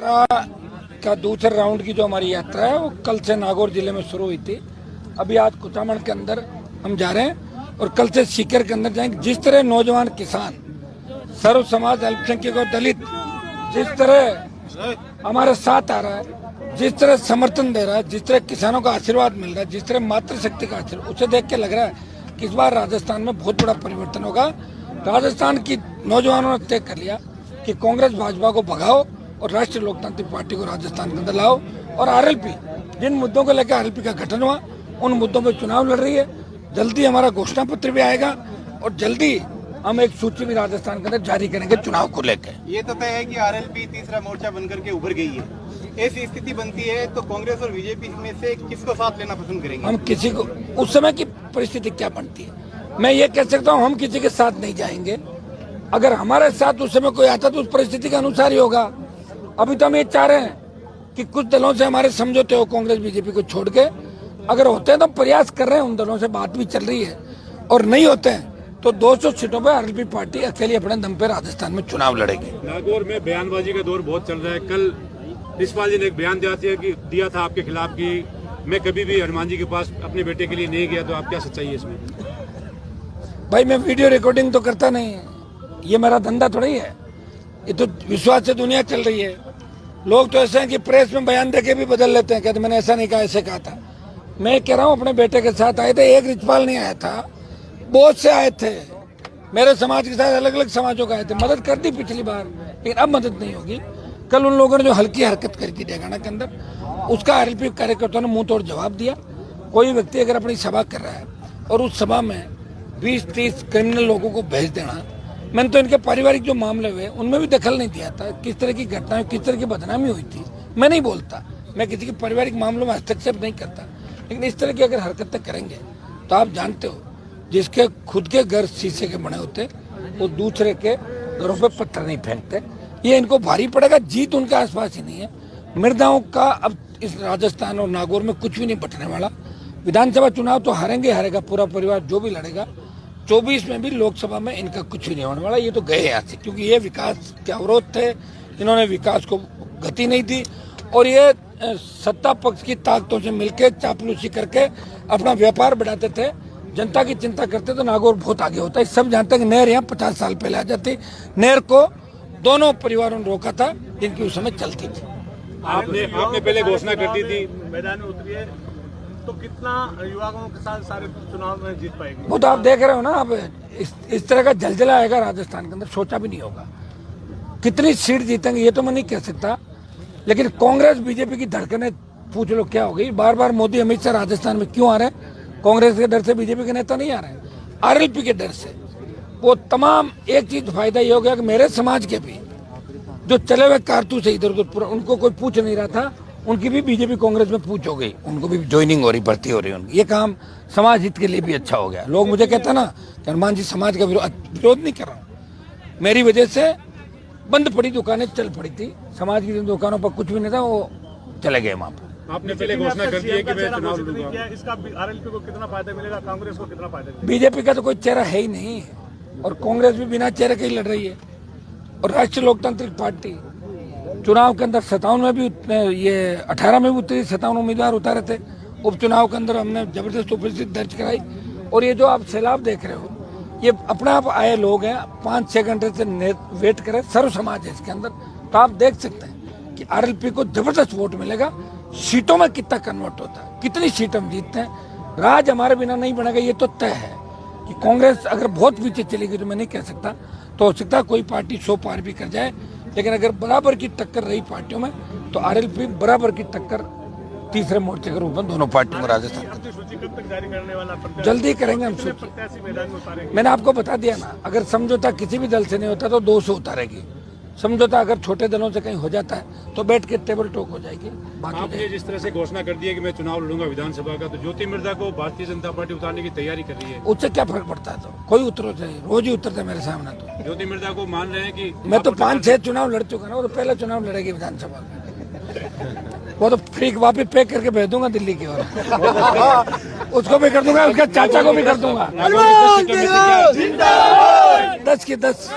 का दूसरे राउंड की जो हमारी यात्रा है वो कल से नागौर जिले में शुरू हुई थी। अभी आज कुचामण के अंदर हम जा रहे हैं और कल से सीकर के अंदर जाएंगे। जिस तरह नौजवान किसान, सर्व समाज, अल्पसंख्यक और दलित जिस तरह हमारे साथ आ रहा है, जिस तरह समर्थन दे रहा है, जिस तरह किसानों का आशीर्वाद मिल रहा है, जिस तरह मातृशक्ति का आशीर्वाद, उसे देख के लग रहा है कि इस बार राजस्थान में बहुत बड़ा परिवर्तन होगा। राजस्थान की नौजवानों ने तय कर लिया कि कांग्रेस भाजपा को भगाओ और राष्ट्रीय लोकतांत्रिक पार्टी को राजस्थान के अंदर लाओ। और आरएलपी, जिन मुद्दों को लेकर आरएलपी का गठन हुआ, उन मुद्दों पर चुनाव लड़ रही है। जल्दी हमारा घोषणा पत्र भी आएगा और जल्दी हम एक सूची भी राजस्थान के अंदर जारी करेंगे चुनाव को लेकर। ये तो तय है कि आरएलपी तीसरा मोर्चा बनकर के उभर गई है। ऐसी स्थिति बनती है तो कांग्रेस और बीजेपी में से किसको साथ लेना पसंद करेंगे? हम किसी को, उस समय की परिस्थिति क्या बनती है मैं ये कह सकता हूँ, हम किसी के साथ नहीं जाएंगे। अगर हमारे साथ उस समय कोई आता तो उस परिस्थिति के अनुसार ही होगा। अभी तो हम ये चाह रहे हैं कि कुछ दलों से हमारे समझौते हो, कांग्रेस बीजेपी को छोड़ के। अगर होते हैं तो प्रयास कर रहे हैं, उन दलों से बात भी चल रही है, और नहीं होते हैं तो 200 सीटों पर आरएलपी पार्टी अकेली अपने दम पे राजस्थान में चुनाव लड़ेगी। नागौर में बयानबाजी का दौर बहुत चल रहा है। कल रिश्पाल जी ने एक बयान दिया था आपके खिलाफ कि मैं कभी भी हनुमान जी के पास अपने बेटे के लिए नहीं गया, तो आप क्या सच्चाई है इसमें? भाई मैं वीडियो रिकॉर्डिंग तो करता नहीं है, ये मेरा धंधा थोड़ा ही है। ये तो विश्वास से दुनिया चल रही है। लोग तो ऐसे हैं कि प्रेस में बयान देके भी बदल लेते हैं, कहते मैंने ऐसा नहीं कहा, ऐसे कहा था। मैं कह रहा हूँ अपने बेटे के साथ आए थे, एक रिचपाल नहीं आया था, बहुत से आए थे। मेरे समाज के साथ अलग अलग समाजों का आए थे। मदद कर दी पिछली बार, लेकिन अब मदद नहीं होगी। कल उन लोगों ने जो हल्की हरकत करी थी डेगाना के अंदर, उसका आरएलपी कार्यकर्ताओं ने मुंह तोड़ जवाब दिया। कोई व्यक्ति अगर अपनी सभा कर रहा है और उस सभा में 20-30 क्रिमिनल लोगों को भेज देना, मैंने तो इनके पारिवारिक जो मामले हुए उनमें भी दखल नहीं दिया था। किस तरह की घटनाएं, किस तरह की बदनामी हुई थी, मैं नहीं बोलता। मैं किसी के पारिवारिक मामलों में हस्तक्षेप नहीं करता, लेकिन इस तरह की अगर हरकतें करेंगे तो आप जानते हो, जिसके खुद के घर शीशे के बने होते वो दूसरे के घरों पे पत्थर नहीं फेंकते। ये इनको भारी पड़ेगा। जीत उनके आसपास ही नहीं है। मृदाओं का अब इस राजस्थान और नागौर में कुछ भी नहीं बटने वाला। विधानसभा चुनाव तो हारेंगे, हारेगा पूरा परिवार जो भी लड़ेगा। 24 में भी लोकसभा में इनका कुछ भी नहीं होने वाला। ये तो गए यहाँ से, क्योंकि ये विकास के अवरोध थे, इन्होंने विकास को गति नहीं दी, और ये सत्ता पक्ष की ताकतों से मिलकर चापलूसी करके अपना व्यापार बढ़ाते थे। जनता की चिंता करते तो नागौर बहुत आगे होता है। सब जानते हैं कि नहर यहाँ 50 साल पहले आ जाती। नहर को दोनों परिवारों ने रोका था, जिनकी उस समय चलती थी। आपने पहले घोषणा कर दी थी, मैदान में उतरी है तो कितना युवाओं के साथ सारे चुनाव में जीत पाएंगे? वो तो आप देख रहे हो ना। अब इस तरह का जलजला आएगा राजस्थान के अंदर, सोचा भी नहीं होगा। कितनी सीट जीतेंगे ये तो मैं नहीं कह सकता, लेकिन कांग्रेस बीजेपी की धड़कनें पूछ लो क्या हो गई। बार बार मोदी अमित शाह राजस्थान में क्यों आ रहे हैं? कांग्रेस के डर से बीजेपी के नेता नहीं आ रहे हैं, आरएलपी के डर से। वो तमाम एक चीज फायदा ये हो गया कि मेरे समाज के भी जो चले हुए कारतूस है इधर उधर, उनको कोई पूछ नहीं रहा था, उनकी भी बीजेपी कांग्रेस में पूछ हो गई, उनको भी ज्वाइनिंग हो रही, भर्ती हो रही है उनकी। ये काम समाज हित के लिए भी अच्छा हो गया। लोग मुझे कहते हैं ना कि हनुमान जी समाज का विरोध नहीं कर रहा हूँ। मेरी वजह से बंद पड़ी दुकानें चल पड़ी थी, समाज की दुकानों पर कुछ भी नहीं था, वो चले गए वहाँ पर। आपने पहले घोषणा कर दी है कि मैं चुनाव लड़ूंगा। इसका आरएलपी को कितना फायदा मिलेगा, कांग्रेस को कितना फायदा मिलेगा? बीजेपी का तो कोई चेहरा है ही नहीं, और कांग्रेस भी बिना चेहरे के ही लड़ रही है। और राष्ट्रीय लोकतांत्रिक पार्टी चुनाव के अंदर 57 में भी, ये 18 में भी उतरी, 57 उम्मीदवार उतारे थे। उपचुनाव के अंदर हमने जबरदस्त उपस्थिति दर्ज कराई। और ये जो आप सैलाब देख रहे हो, ये अपने आप आए लोग हैं। 5-6 घंटे से वेट करे, सर्व समाज है इसके अंदर। तो आप देख सकते हैं कि आरएलपी को जबरदस्त वोट मिलेगा। सीटों में कितना कन्वर्ट होता है, कितनी सीट हम जीतते हैं। राज हमारे बिना नहीं बनेगा, ये तो तय है। कि कांग्रेस अगर बहुत पीछे चलेगी तो मैं नहीं कह सकता, तो हो सकता है कोई पार्टी 100 पार भी कर जाए, लेकिन अगर बराबर की टक्कर रही पार्टियों में तो आरएलपी बराबर की टक्कर तीसरे मोर्चे के रूप में दोनों पार्टियों में राजस्थान जल्दी करेंगे हम सूची। मैंने आपको बता दिया ना, अगर समझौता किसी भी दल से नहीं होता तो 200 उतारेगी। समझौता अगर छोटे दलों से कहीं हो जाता है तो बैठ के टेबल टॉक हो जाएगी, बात हो आपने जाएगी। जिस तरह से घोषणा कर दी है कि मैं चुनाव लड़ूंगा विधानसभा का, तो ज्योति मिर्जा को भारतीय जनता पार्टी उतारने की तैयारी कर रही है। उससे क्या फर्क पड़ता है? तो कोई उतरो चाहिए, रोज ही उतरते मेरे सामने। तो ज्योति मिर्जा को मान रहे हैं कि मैं तो 5-6 चुनाव लड़ चुका ना, वो तो पहला चुनाव लड़ेगी विधानसभा में। वो तो फ्री वापिस पैक करके भेज दूंगा दिल्ली की ओर। उसको भी कर दूंगा, उसके चाचा को भी कर दूंगा। 10 की 10।